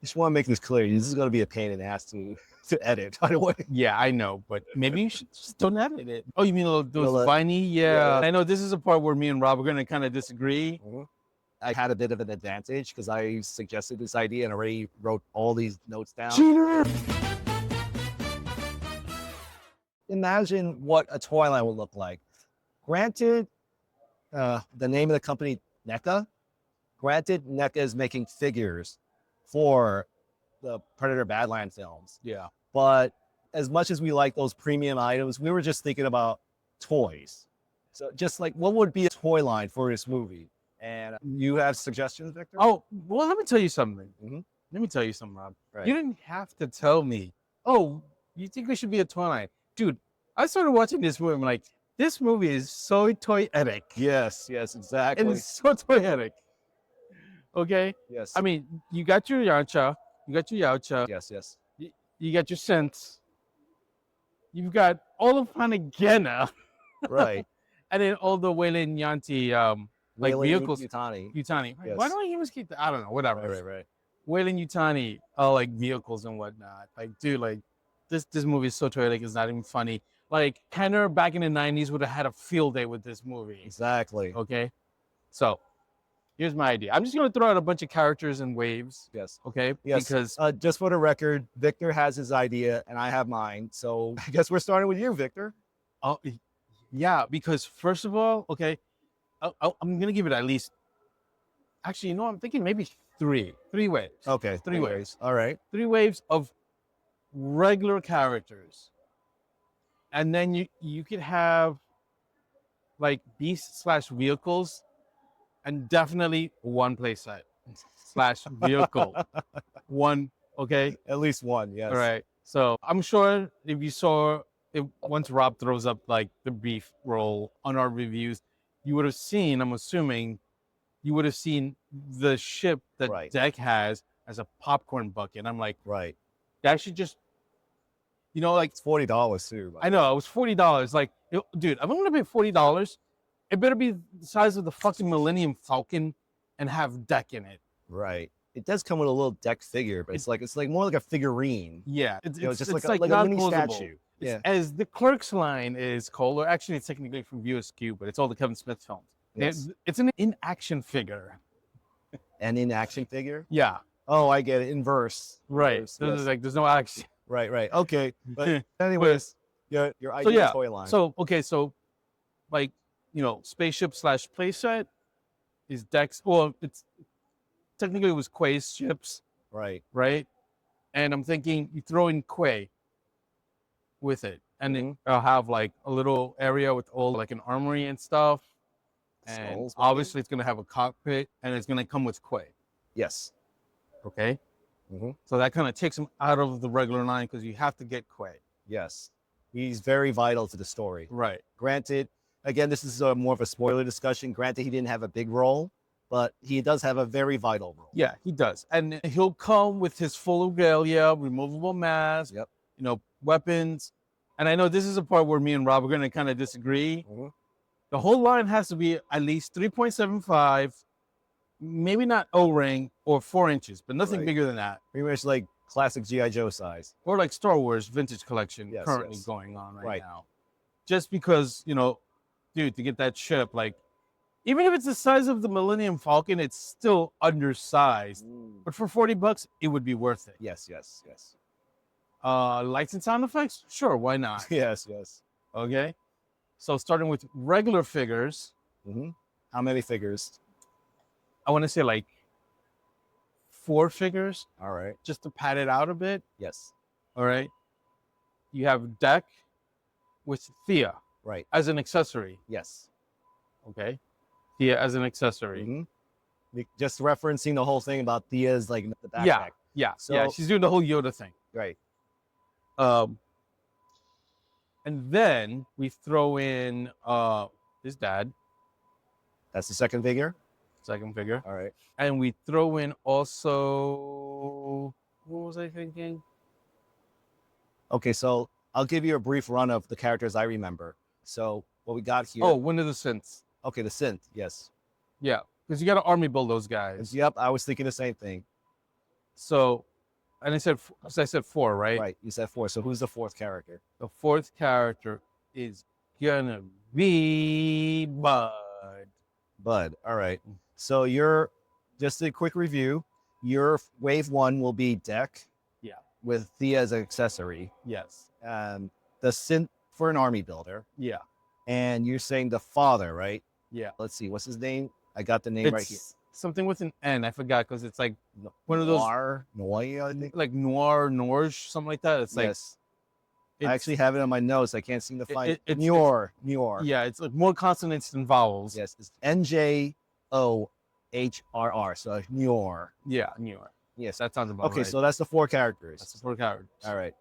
Just want to make this clear. This is going to be a pain in the ass to edit, by the way. Yeah, I know, but maybe you should just don't edit it. Oh, you mean those let- viney? Yeah. I know this is a part where me and Rob are gonna kind of disagree. I had a bit of an advantage because I suggested this idea and already wrote all these notes down. Cheater! Imagine what a toy line would look like. Granted, the name of the company, NECA. Granted, NECA is making figures for the Predator Badlands films. Yeah. But as much as we like those premium items, we were just thinking about toys. So just like, what would be a toy line for this movie? And you have suggestions, Victor? Oh, well, let me tell you something. Mhm. Let me tell you something, Rob. Right. You didn't have to tell me, oh, you think we should be a toy line? Dude, I started watching this movie. I'm like, this movie is so toyetic. Yes, exactly. It's so toyetic. Okay? Yes. I mean, you got your Yancha, you got your Yaucha, yes. you got your Sense, you've got all of Hanagena, Right. and then all the Wayland Yanti like Wayland vehicles. Yutani. Utani. Yes. Why don't I always keep I don't know, whatever. Right. Wayland Utani, like vehicles and whatnot. Like, dude, like this movie is so toyetic, it's not even funny. Like Kenner back in the 90s would have had a field day with this movie. Exactly. Okay. So here's my idea. I'm just gonna throw out a bunch of characters and waves. Yes. Okay. Yes. Because just for the record, Victor has his idea and I have mine. So I guess we're starting with you, Victor. oh yeah, because first of all, okay, I'm gonna give it at least. Actually, you know, I'm thinking maybe three waves. Okay. Three waves. All right. 3 waves of regular characters, and then you could have like beast/vehicles, and definitely one playset / vehicle. One, okay. At least one. Yes. All right. So I'm sure if you saw it, once Rob throws up like the beef roll on our reviews, you would have seen, I'm assuming, you would have seen the ship that Right. Deck has as a popcorn bucket. I'm like, Right. that should just, you know, like, It's $40 too. I know, it was $40. Like, dude, if I'm going to pay $40, it better be the size of the fucking Millennium Falcon and have Deck in it. Right. It does come with a little deck figure, but it's like more like a figurine. Yeah. You know, just it's like a mini non-posable. statue. It's- Yeah. As the Clerks line is called, or actually it's technically from VSQ, but it's all the Kevin Smith films. Yes. It's an in-action figure. An in-action figure. Yeah. Oh, I get it. Inverse. Right. Inverse, There's yes. like there's no action. Right. Okay. But anyways, your So idea yeah. toy line. So okay, so like, you know, spaceship / playset is Dex. Well, it's technically it was Quay's ships, right. and I'm thinking you throw in Quay with it, and then I'll have like a little area with all like an armory and stuff, and Skulls, maybe? obviously it's gonna have a cockpit, and it's gonna come with Quay. Yes. Okay. Mhm. So that kind of takes him out of the regular line because you have to get Quay. Yes. He's very vital to the story. Right. Granted, again, this is more of a spoiler discussion. Granted, he didn't have a big role, but he does have a very vital role. Yeah, he does. And he'll come with his full regalia, removable mask, Yep. you know, weapons. And I know this is a part where me and Rob are going to kind of disagree. Mhm. The whole line has to be at least 3.75, maybe not O-ring or 4 inches, but nothing Right. bigger than that. Pretty much like classic G.I. Joe size. Or like Star Wars vintage collection Yes, currently yes. going on right Right. now. Just because, you know, dude, to get that ship, like, even if it's the size of the Millennium Falcon, it's still undersized. But for $40, it would be worth it. Yes. Lights and sound effects? Sure, why not? Yes. Okay. So starting with regular figures, Mm-hmm. How many figures? I want to say like 4 figures All right. just to pad it out a bit. Yes. All right. You have Deck with Thea Right. as an accessory. Yes. Okay. Thea as an accessory. Mm-hmm. Just referencing the whole thing about Thea's like the backpack. Yeah. Yeah. So- She's doing the whole Yoda thing. Right. And then we throw in his dad, That's the second figure. second figure. All right. And we throw in also, what was I thinking? Okay, so I'll give you a brief run of the characters I remember. So what we got here. Oh, Wind of the Synths. Okay, the synth. Yes. Yeah, because you got to army build those guys. Yep, I was thinking the same thing. So And I said four, right? Right. You said 4. So who's the fourth character? The fourth character is gonna be Bud. Bud. All right. So you're just a quick review. Your wave 1 will be Deck. Yeah. With Thea as an accessory. Yes. The synth for an army builder. Yeah. And you're saying the father, right? Yeah. Let's see. What's his name? I got the name right here. Something with an N. I forgot because it's like one of those Noir, I think. like Noirish, something like that. It's like yes. I actually have it on my notes. I can't seem to find it. It's Noir. Yeah, it's like more consonants than vowels. Yes, it's NJOHRR. So Noir. Yeah, Noir. Yes, that sounds about okay. right. So that's the 4 characters. That's the 4 characters. All right.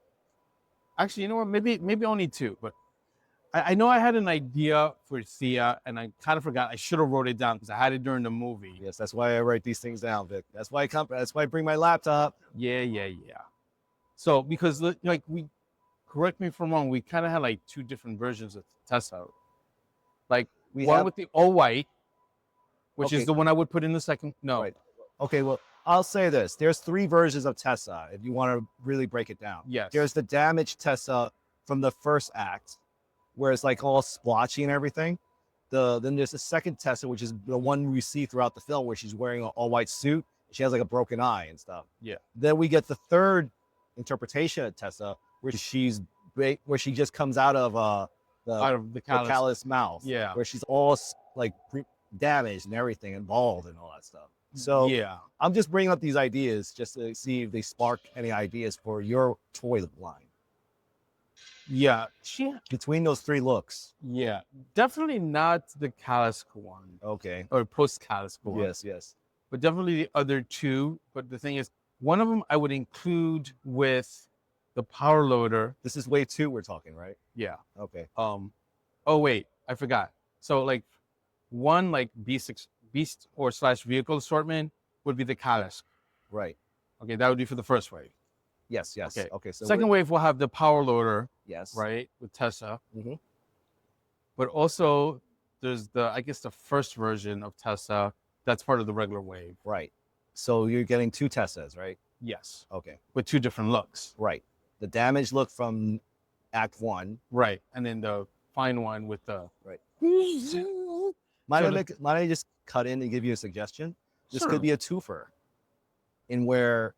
Actually, you know what? Maybe only 2, but I know I had an idea for Thea, and I kind of forgot. I should have wrote it down because I had it during the movie. Yes, that's why I write these things down, Vic. That's why I bring my laptop. Yeah. So because like correct me if I'm wrong, we kind of had like 2 different versions of Tessa. Like one with the all white, which is the one I would put in the second. No. Right. Okay, well, I'll say this. There's 3 versions of Tessa, if you want to really break it down. Yes. There's the damaged Tessa from the first act, where it's like all splotchy and everything. Then there's the second Tessa, which is the one we see throughout the film, where she's wearing an all-white suit. She has like a broken eye and stuff. Yeah. Then we get the third interpretation of Tessa, where she just comes out of the callous mouth. Yeah. Where she's all like damaged and everything and bald and all that stuff. So yeah, I'm just bringing up these ideas just to see if they spark any ideas for your toy line. Yeah, between those 3 looks. Yeah, definitely not the Kalisk one. Okay. Or post Kalisk one. Yes. But definitely the other 2. But the thing is, one of them I would include with the power loader. This is wave 2 we're talking, right? Yeah. Okay. Oh wait, I forgot. So like one like beast or / vehicle assortment would be the Kalisk. Right. Okay, that would be for the first wave. Yes. Okay. So second wave will have the power loader. Yes. Right, with Tessa. Mm-hmm. But also there's the first version of Tessa that's part of the regular wave. Right. So you're getting 2 Tessas, right? Yes. Okay. With 2 different looks. Right. The damaged look from Act 1. Right. And then the fine one with the right. Might I just cut in and give you a suggestion? This could be a twofer, in where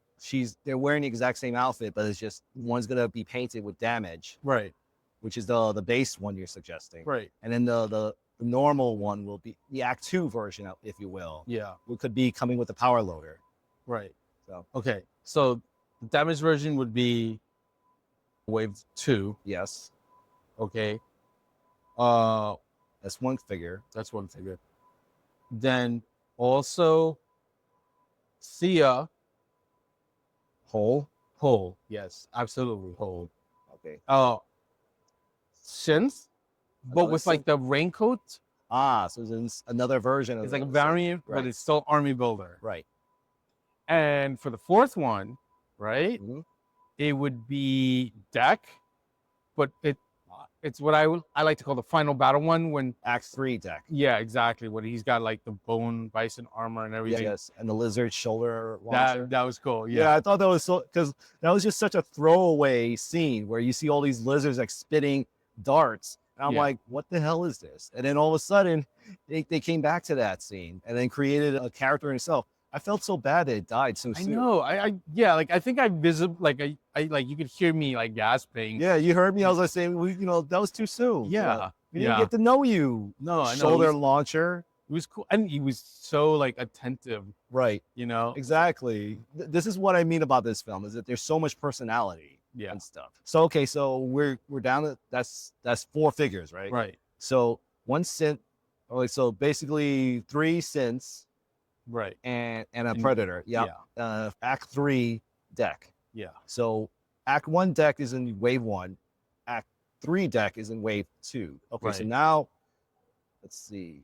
they're wearing the exact same outfit, but it's just one's gonna be painted with damage, right, which is the base one you're suggesting, right, and then the normal one will be the Act 2 version, if you will. Yeah, it could be coming with the power loader. Right. So okay, so the damaged version would be wave 2. Yes. Okay. That's one figure. That's one figure. Then also Thea. Whole. Yes, absolutely whole. Okay. Synth, but with like the raincoat. So it's another version of it's like a variant, right. But it's still army builder. Right. And for the fourth one, right, it would be Deck, but it's what I like to call the final battle one, when Act 3 Deck. Yeah, exactly. When he's got like the bone bison armor and everything. Yes, and the lizard shoulder launcher. That was cool. Yeah, I thought that was so, because that was just such a throwaway scene where you see all these lizards like spitting darts. And I'm like, what the hell is this? And then all of a sudden, they came back to that scene and then created a character in itself. I felt so bad that it died so soon. I know. I think I you could hear me like gasping. Yeah, you heard me. I was like saying, that was too soon. Yeah. We didn't get to know you. No, I know. Shoulder launcher. It was cool. And he was so like attentive. Right. Exactly. This is what I mean about this film, is that there's so much personality and stuff. So, okay, so we're down to, that's 4 figures, right? Right. So one synth, so basically 3 synths. Right. And a Predator. Yeah. Act 3 Deck. Yeah. So Act 1 Deck is in wave 1. Act 3 Deck is in wave 2. Okay, right. So now, let's see.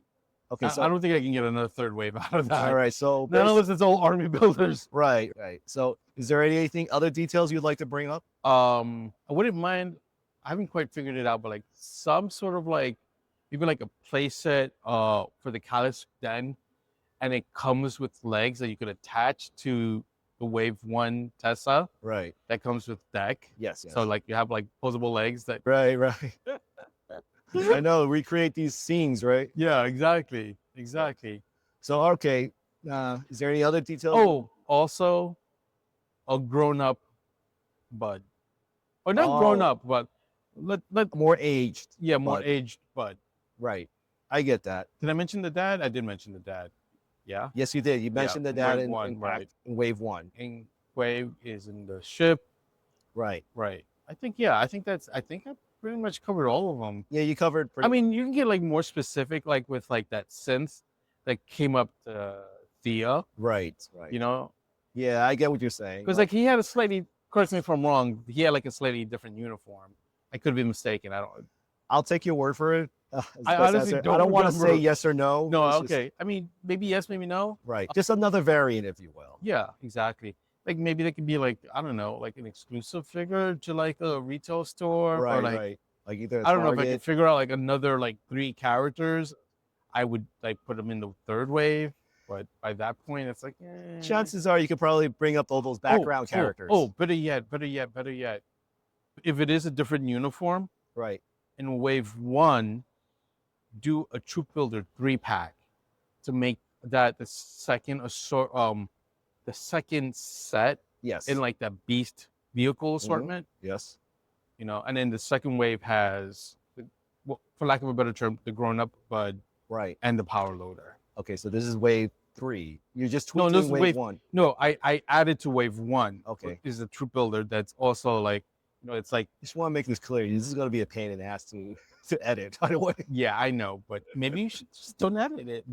Okay, so I don't think I can get another third wave out of that. All right, so none of it's all army builders. Right. So is there anything, other details you'd like to bring up? I wouldn't mind. I haven't quite figured it out, but like some sort of like maybe like a play set for the Kalisk den. And it comes with legs that you could attach to the Wave 1 Tessa Right. that comes with deck. Yes. Yes. So like you have like posable legs that. Right. Right. I know. Recreate these scenes, right? Yeah, exactly. Exactly. So okay. Is there any other details? Oh, also a grown up Bud. Or not grown Oh. up, but let More aged. yeah, more Bud. aged Bud. Right. I get that. Did I mention the dad? I did mention the dad. Yeah. Yes, you did. You mentioned the dad Wave in, one, right. in Wave 1. And Wave is in the ship. Right. Right. I think I think I pretty much covered all of them. Yeah, you covered. I mean, you can get like more specific, like with like that synth that came up to Thea. Right. Right. You know, Yeah, I get what you're saying. because like he had a slightly. Correct me if I'm wrong. He had like a slightly different uniform. I could be mistaken. I don't. I'll take your word for it. I honestly don't I don't want to remember. say yes or no. No, It's just- okay. I mean, maybe yes, maybe no. right. Just another variant, if you will. Yeah, exactly. Like maybe they could be like, I don't know, like an exclusive figure to like a retail store. Right. Or like, right. Like either I don't know if I Target- could figure out like another like 3 characters. I would like put them in the third wave. But by that point, it's like, Chances are you could probably bring up all those background characters. Oh, better yet. If it is a different uniform, right. in Wave 1, do a Troop Builder 3-pack to make that the second the second set Yes. in like that beast vehicle assortment, yes. you know, and then the second wave has, well, for lack of a better term, the grown up Bud Right. and the power loader. Okay, so this is Wave 3. You're just No, tweaking this is wave, wave- 1. No, I added to Wave 1. Okay. Is a Troop Builder that's also like, you know, it's like, Just want to make this clear. This is going to be a pain in the ass to edit. I don't want. yeah, I know, but maybe you should just don't edit it.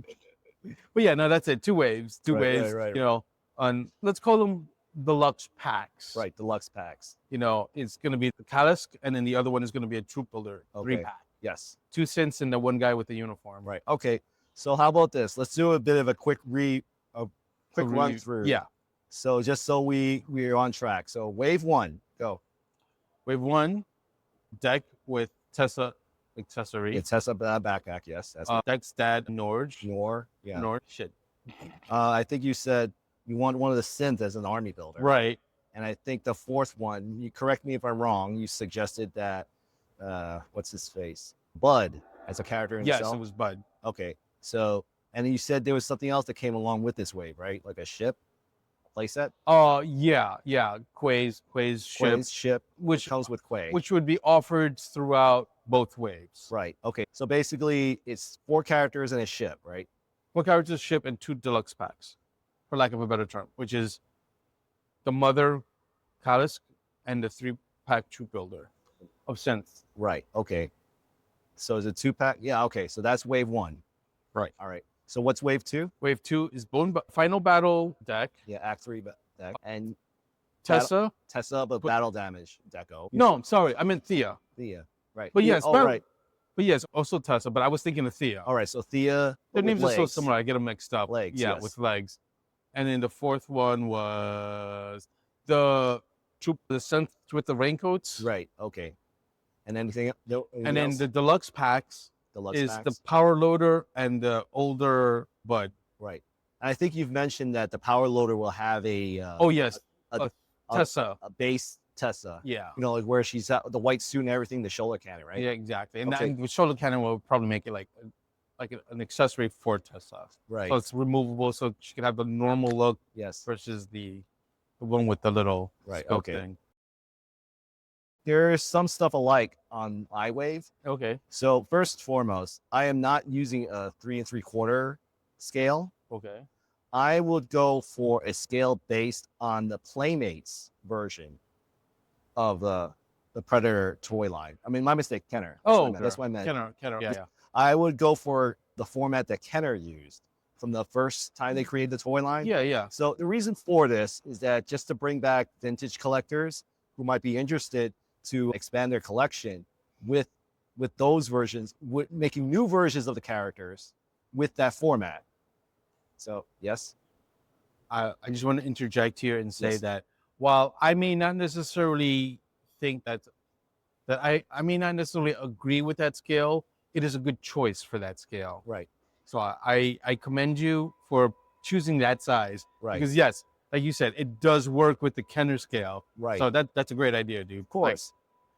But yeah, no, that's it. 2 waves, two Right, waves. right. You know, on let's call them deluxe packs. Right, deluxe packs. You know, it's gonna be the Kalisk, and then the other one is gonna be a Troop Builder 3-pack. Yes. 2 cents and the one guy with the uniform. Right. Okay. So how about this? Let's do a bit of a quick run through. Yeah. So just so we're on track. So Wave 1, go. Wave 1, deck with Tessa accessory. It sets up that backpack. Yes. That's Deck's dad, Norge. Nor. Yeah. Norge. Shit. I think you said you want one of the synths as an army builder. Right. And I think the fourth one, you correct me if I'm wrong, you suggested that what's his face? Bud as a character Yes, himself. it was Bud. Okay. So and then you said there was something else that came along with this wave, right? Like a ship playset? Yeah. Quay's ship, Ship, which comes with Quay. which would be offered throughout both waves. Right. Okay. So basically it's 4 characters and a ship, right? 4 characters, ship, and 2 deluxe packs, for lack of a better term, which is the Mother Kalisk and the 3-pack Troop Builder of synth. Right. Okay. So is it 2-pack? Yeah, okay. So that's Wave 1. Right. All right. So what's Wave 2? Wave 2 is Final Battle deck. Yeah, Act 3 deck. And Tessa. Tessa, but battle damage deco. No, I'm sorry. I meant Thea. Thea. Right. But Thea- yes, oh, right. But yes, also Tessa. But I was thinking of Thea. All right. So Thea. Their with names are so legs. similar. I get them mixed up. Legs, Yeah, yes. with legs. And then the fourth one was the troop, the synth with the raincoats. Right. Okay. And anything? No. And then the deluxe packs deluxe is packs? the power loader and the older Bud. right. And I think you've mentioned that the power loader will have a Oh yes, a- Tessa. a base Tessa. Yeah. You know, like where she's at, the white suit and everything, the shoulder cannon, right? Yeah, exactly. And Okay. that with shoulder cannon will probably make it like an accessory for Tessa. Right. So it's removable, so she can have the normal look Yes. versus the one with the little Right, scope okay. thing. There's some stuff alike on iWave. Okay. So first and foremost, I am not using a 3 3/4 scale. Okay. I would go for a scale based on the Playmates version of the Predator toy line. I mean, my mistake, Kenner. That's what I meant. Kenner. Yeah. I would go for the format that Kenner used from the first time they created the toy line. Yeah. So the reason for this is that just to bring back vintage collectors who might be interested to expand their collection with those versions, with making new versions of the characters with that format. So yes, I just want to interject here and say Yes. that while I may not necessarily think that I may not necessarily agree with that scale, it is a good choice for that scale. right, So I commend you for choosing that size. right. Because yes, like you said, it does work with the Kenner scale. Right. So that's a great idea, dude. Of course.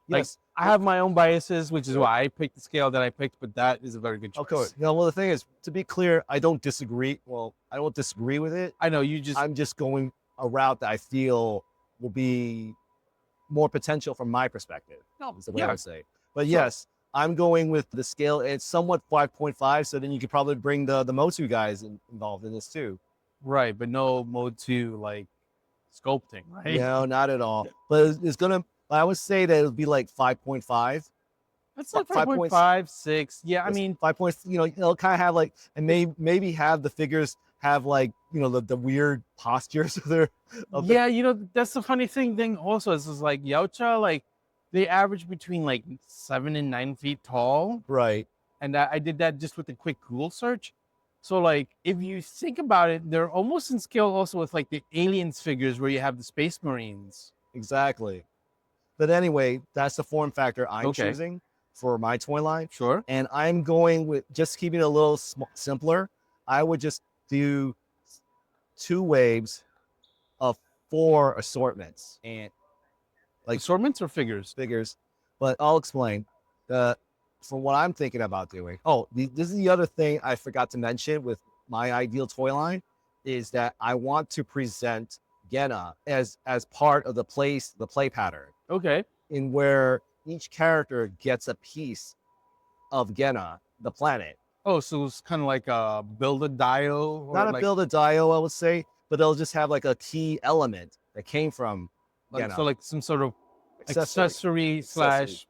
Like, Yes. I have my own biases, which is why I picked the scale that I picked, but that is a very good choice. Of course. No, well, the thing is, to be clear, I don't disagree. Well, I don't disagree with it. I know you just I'm just going a route that I feel will be more potential from my perspective. Is the way I would say. But yes, I'm going with the scale. It's somewhat 5.5, so then you could probably bring the Motu guys involved in this too. right, but no mode 2 like sculpting, right? No, not at all. But it's gonna. I would say that it would be like 5.5. That's like 5.5, 5.5, 6. Yeah, I mean, 5 points. You know, it'll kind of have like, and maybe have the figures have like, you know, the weird postures of their. yeah, you know, that's the funny thing also is like Yautja, like they average between like 7 and 9 feet tall. Right. And I did that just with a quick Google search. So like if you think about it, they're almost in scale also with like the aliens figures where you have the space marines. Exactly. But anyway, that's the form factor I'm choosing for my toy line. Sure. And I'm going with just keeping it a little simpler. I would just do 2 waves of 4 assortments and Like assortments or figures? figures. But I'll explain. From what I'm thinking about doing. Oh, this is the other thing I forgot to mention with my ideal toy line is that I want to present Genna as part of the play pattern. Okay. In where each character gets a piece of Genna, the planet. Oh, so it's kind of like a build a dio? Not a build a dio, I would say, but they'll just have like a key element that came from Genna. So like some sort of accessory slash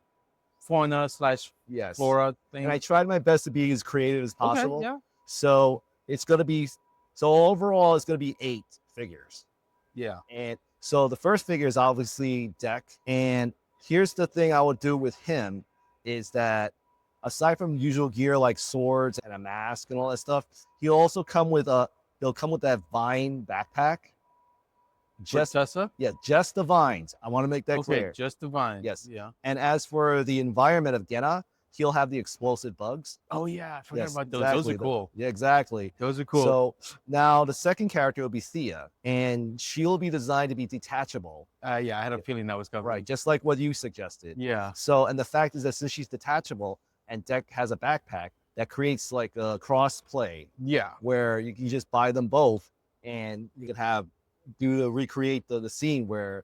fauna slash yes. flora thing. And I tried my best to be as creative as possible. Okay, yeah. So it's going to be, so overall it's going to be 8 figures. Yeah. And so the first figure is obviously Deck. And here's the thing I would do with him is that aside from usual gear like swords and a mask and all that stuff, he'll also come with that vine backpack. Just the vines. I want to make that clear. Just the vines. Yes. Yeah. And as for the environment of Genna, he'll have the explosive bugs. Oh yeah, I forgot about those. Exactly. Those are cool. Yeah, exactly. Those are cool. So now the second character will be Thea, and she'll be designed to be detachable. Yeah, I had a feeling that was coming. Right, just like what you suggested. Yeah. So, and the fact is that since she's detachable and Deck has a backpack, that creates like a cross play. Yeah. Where you can just buy them both, and you can recreate the scene where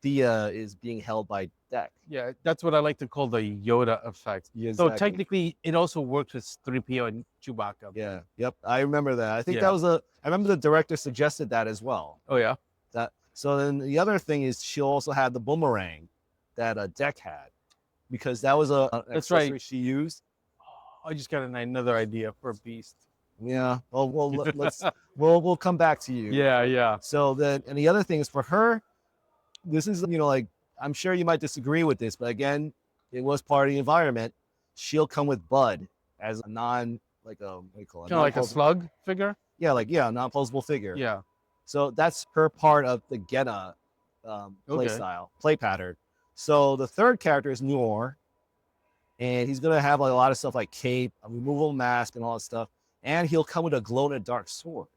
Thea is being held by Deck. Yeah, that's what I like to call the Yoda effect. Yeah, so exactly. technically, it also works with 3PO and Chewbacca. Yeah. Yep. I remember that. I think I remember the director suggested that as well. Oh yeah. So then the other thing is she'll also have the boomerang that Deck had, because that was an accessory she used. Oh, I just got another idea for a beast. Yeah. Well, let's we'll come back to you. Yeah. So then, and the other thing is for her, this is, you know, like, I'm sure you might disagree with this, but again, it was part of the environment. She'll come with Bud as a what do you call it? Kind of like a slug figure? Yeah, a non-posable figure. Yeah. So that's her part of the Genna play pattern. So the third character is Noor, and he's going to have like a lot of stuff like cape, a removable mask, and all that stuff. And he'll come with a glow-in-the-dark sword.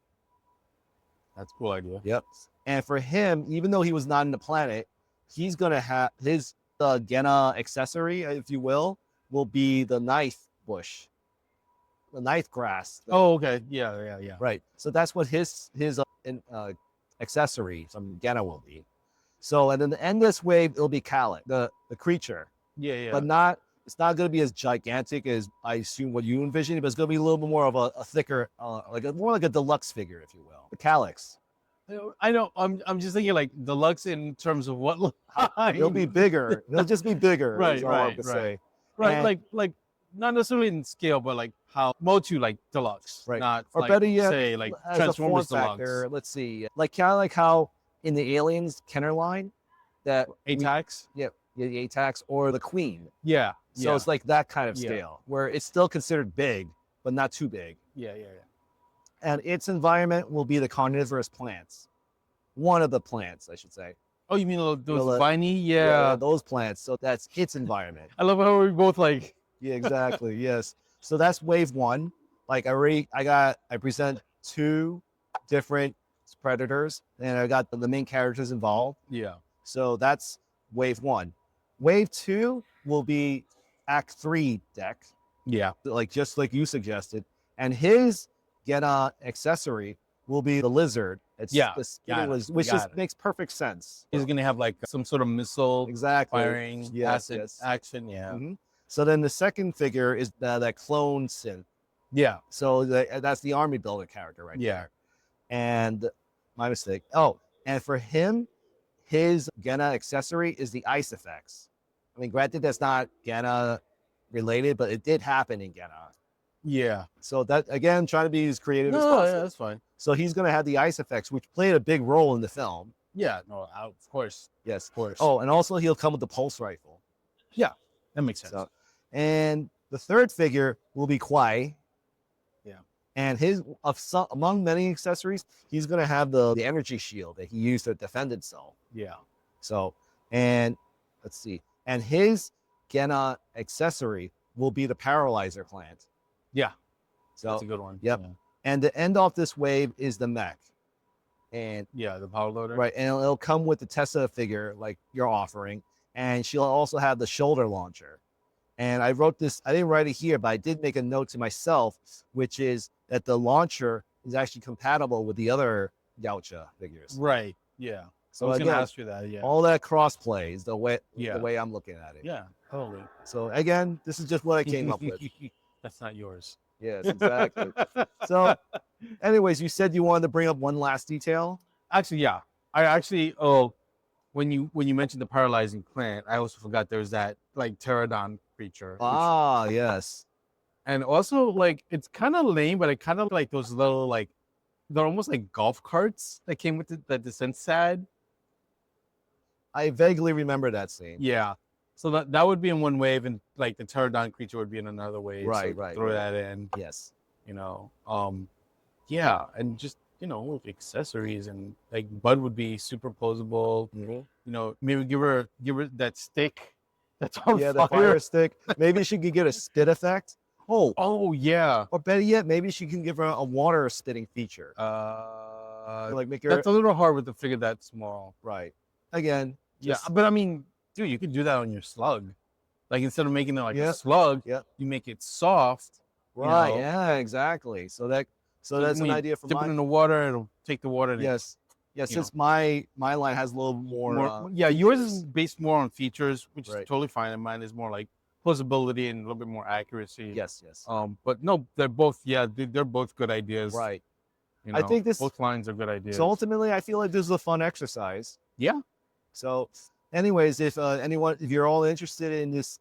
That's a cool idea. Yep. And for him, even though he was not in the planet, he's going to have his Genna accessory, if you will be the knife bush, the knife grass. Oh, okay. Yeah. Right. So that's what his accessory from Genna will be. So, and then the endless wave, it'll be Khaled, the creature. Yeah. But it's not going to be as gigantic as I assume what you envisioned, but it's going to be a little bit more of a thicker, more like a deluxe figure, if you will. The Calyx. I know. I'm just thinking like deluxe in terms of what. It'll be bigger. It'll just be bigger. Right. And, like not necessarily in scale, but like how Motu like deluxe. Right. Not or like, better yet, say like as Transformers a form deluxe. factor, let's see, like kind of like how in the Aliens Kenner line, that ATAX. The ATAX or the Queen. Yeah. So it's like that kind of scale where it's still considered big, but not too big. Yeah. And its environment will be the carnivorous plants. One of the plants, I should say. Oh, you mean those viney? Yeah. Those plants. So that's its environment. I love how we both like. Yeah, exactly. Yes. So that's wave 1. Like I present 2 different Predators, and I got the main characters involved. Yeah. So that's wave 1. Wave 2 will be Act 3 deck, Yeah. like just like you suggested, and his Gena accessory will be the lizard. It's Yeah, the skin got it, was, which got just it. makes perfect sense. He's gonna have like some sort of missile Exactly. firing Yes, acid yes. action. Yeah. Mhm. So then the second figure is that clone synth. Yeah. So that's the army builder character right Yeah. there. And my mistake. Oh, and for him, his Gena accessory is the ice effects. I mean, granted, that's not Gena related, but it did happen in Gena. Yeah. So that, again, trying to be as creative as No, possible. yeah, that's fine. So he's going to have the ice effects, which played a big role in the film. Yeah. No, of course. Yes. Of course. Oh, and also he'll come with the pulse rifle. that makes sense. So, and the third figure will be Kwai. Yeah. And among many accessories, he's going to have the energy shield that he used to defend himself. Yeah. So, and let's see. And his Gena accessory will be the paralyzer plant. Yeah. So That's a good one. Yep. Yeah. And the end off this wave is the mech. And Yeah, the power loader. right, and it'll come with the Tessa figure like you're offering, and she'll also have the shoulder launcher. And I wrote this, I didn't write it here, but I did make a note to myself, which is that the launcher is actually compatible with the other Yautja figures. Right. Yeah. So I was again, gonna ask you that. Yeah. all that crossplay is the way Yeah. I'm looking at it. Yeah. Totally. So again, this is just what I came up with. That's not yours. Yes, exactly. So anyways, you said you wanted to bring up one last detail. Actually, yeah. I actually when you mentioned the paralyzing plant, I also forgot there's that like pterodon creature. Yes. And also like it's kind of lame, but I kind of like those little like they're almost like golf carts that came with the descent sad. I vaguely remember that scene. Yeah. So that would be in one wave, and like the pterodon creature would be in another wave. Right, so right, throw right. that in. Yes. You know. Yeah, and just accessories, and like Bud would be superposable. Mm-hmm. You know, maybe give her that stick that's on Yeah, fire. the fire stick. Maybe she could get a spit effect. Oh yeah. Or better yet, maybe she can give her a water spitting feature. Like make her That's a little hard with the figure that small. right. Again, Yeah, just- but I mean, dude, you could do that on your slug. Like instead of making it like Yeah. a slug, Yeah. you make it soft. right. know. Yeah, exactly. So that's when an you idea for dip it mine. in the water, it'll take the water. And Yes. Yeah, you since my line has a little more, yeah, yours is based more on features, which Right. is totally fine. And mine is more like plausibility and a little bit more accuracy. yes. But no, they're both they're both good ideas. Right. You I think this- both lines are good ideas. So ultimately, I feel like this is a fun exercise. Yeah. So, anyways, if you're all interested in this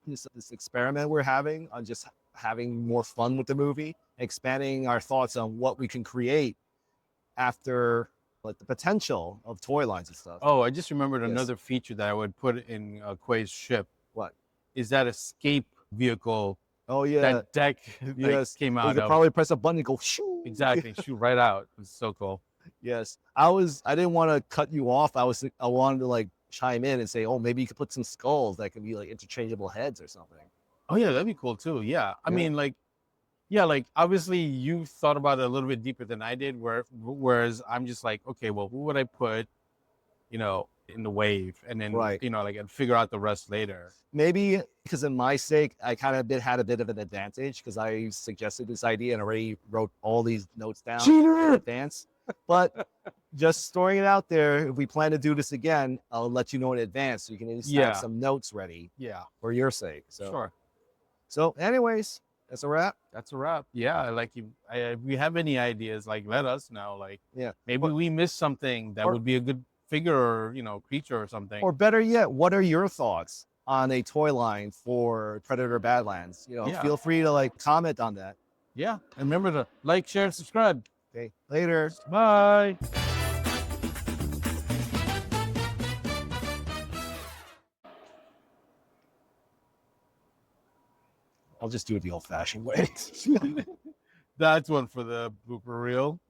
experiment we're having on just having more fun with the movie, expanding our thoughts on what we can create after like the potential of toy lines and stuff. Oh, I just remembered Yes. another feature that I would put in Quay's ship. What? Is that escape vehicle Oh yeah. that deck like, Yes. came You out could of? probably press a button and go shoo. Exactly, shoot right out. It's so cool. Yes. I didn't want to cut you off. I wanted to like chime in and say, oh, maybe you could put some skulls that can be like interchangeable heads or something. Oh yeah, that'd be cool too. Yeah, I Yeah. mean, like, yeah, like obviously you thought about it a little bit deeper than I did. Whereas I'm just like, okay, well, who would I put, in the wave, and then Right. like and figure out the rest later. Maybe because in my sake, I kind of had a bit of an advantage because I suggested this idea and already wrote all these notes down in advance. But just storing it out there, if we plan to do this again, I'll let you know in advance so you can at least Yeah. have some notes ready Yeah, for your sake. So, sure. So, anyways, that's a wrap. That's a wrap. Yeah, like if we have any ideas, like let us know. Like, Yeah. maybe we missed something that or- would be a good figure or creature or something. Or better yet, what are your thoughts on a toy line for Predator Badlands? Yeah. Feel free to like comment on that. Yeah, and remember to like, share, and subscribe. Okay, later. Bye. I'll just do it the old-fashioned way. That's one for the blooper reel.